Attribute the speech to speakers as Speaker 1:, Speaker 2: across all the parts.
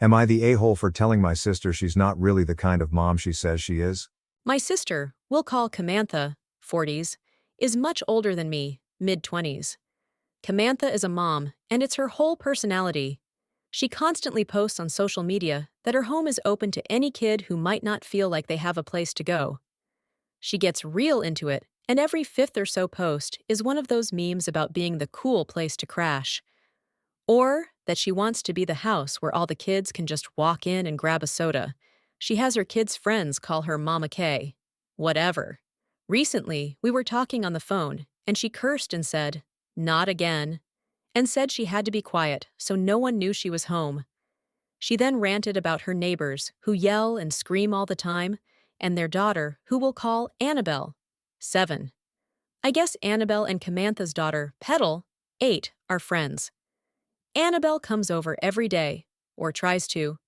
Speaker 1: Am I the a-hole for telling my sister she's not really the kind of mom she says she is?
Speaker 2: My sister, we'll call Kamantha, 40s, is much older than me, mid-20s. Kamantha is a mom, and it's her whole personality. She constantly posts on social media that her home is open to any kid who might not feel like they have a place to go. She gets real into it, and every fifth or so post is one of those memes about being the cool place to crash. Or that she wants to be the house where all the kids can just walk in and grab a soda. She has her kids' friends call her Mama K. Whatever. Recently, we were talking on the phone, and she cursed and said, "Not again," and said she had to be quiet so no one knew she was home. She then ranted about her neighbors, who yell and scream all the time, and their daughter, who we'll call Annabelle, 7. I guess Annabelle and Kamantha's daughter, Petal, 8, are friends. Annabelle comes over every day, or tries to,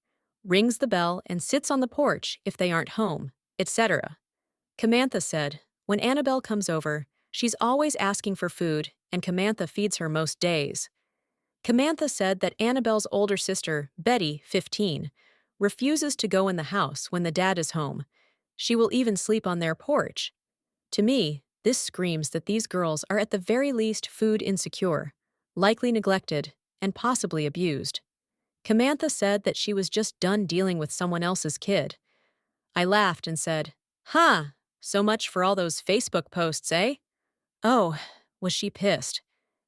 Speaker 2: rings the bell and sits on the porch if they aren't home, etc. Kamantha said, when Annabelle comes over, she's always asking for food, and Kamantha feeds her most days. Kamantha said that Annabelle's older sister, Betty, 15, refuses to go in the house when the dad is home. She will even sleep on their porch. To me, this screams that these girls are at the very least food insecure, likely neglected, and possibly abused. Kamantha said that she was just done dealing with someone else's kid. I laughed and said, "Huh, so much for all those Facebook posts, eh?" Oh, was she pissed.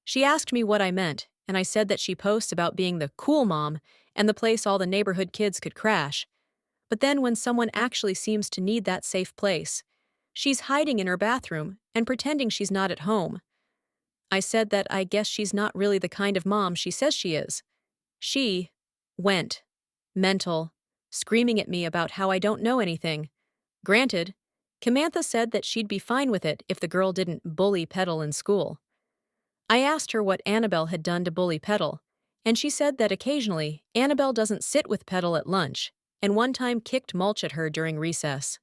Speaker 2: She asked me what I meant, and I said that she posts about being the cool mom and the place all the neighborhood kids could crash. But then when someone actually seems to need that safe place, she's hiding in her bathroom and pretending she's not at home. I said that I guess she's not really the kind of mom she says she is. She went mental, screaming at me about how I don't know anything. Granted, Kamantha said that she'd be fine with it if the girl didn't bully Petal in school. I asked her what Annabelle had done to bully Petal, and she said that occasionally Annabelle doesn't sit with Petal at lunch, and one time kicked mulch at her during recess.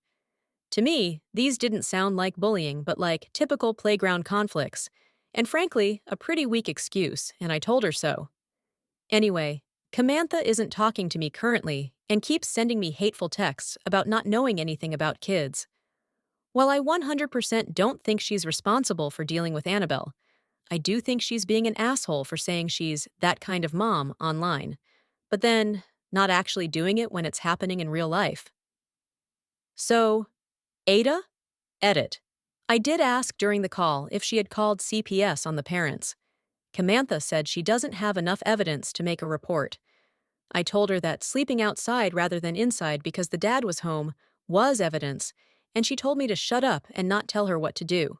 Speaker 2: To me, these didn't sound like bullying, but like typical playground conflicts, and frankly, a pretty weak excuse, and I told her so. Anyway, Kamantha isn't talking to me currently and keeps sending me hateful texts about not knowing anything about kids. While I 100% don't think she's responsible for dealing with Annabelle, I do think she's being an asshole for saying she's that kind of mom online, but then not actually doing it when it's happening in real life. So, AITA? Edit. I did ask during the call if she had called CPS on the parents. Kamantha said she doesn't have enough evidence to make a report. I told her that sleeping outside rather than inside because the dad was home was evidence, and she told me to shut up and not tell her what to do.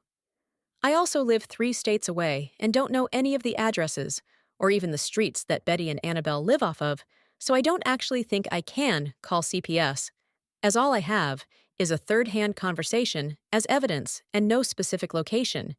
Speaker 2: I also live 3 states away and don't know any of the addresses, or even the streets that Betty and Annabelle live off of, so I don't actually think I can call CPS, as all I have is a third-hand conversation as evidence and no specific location,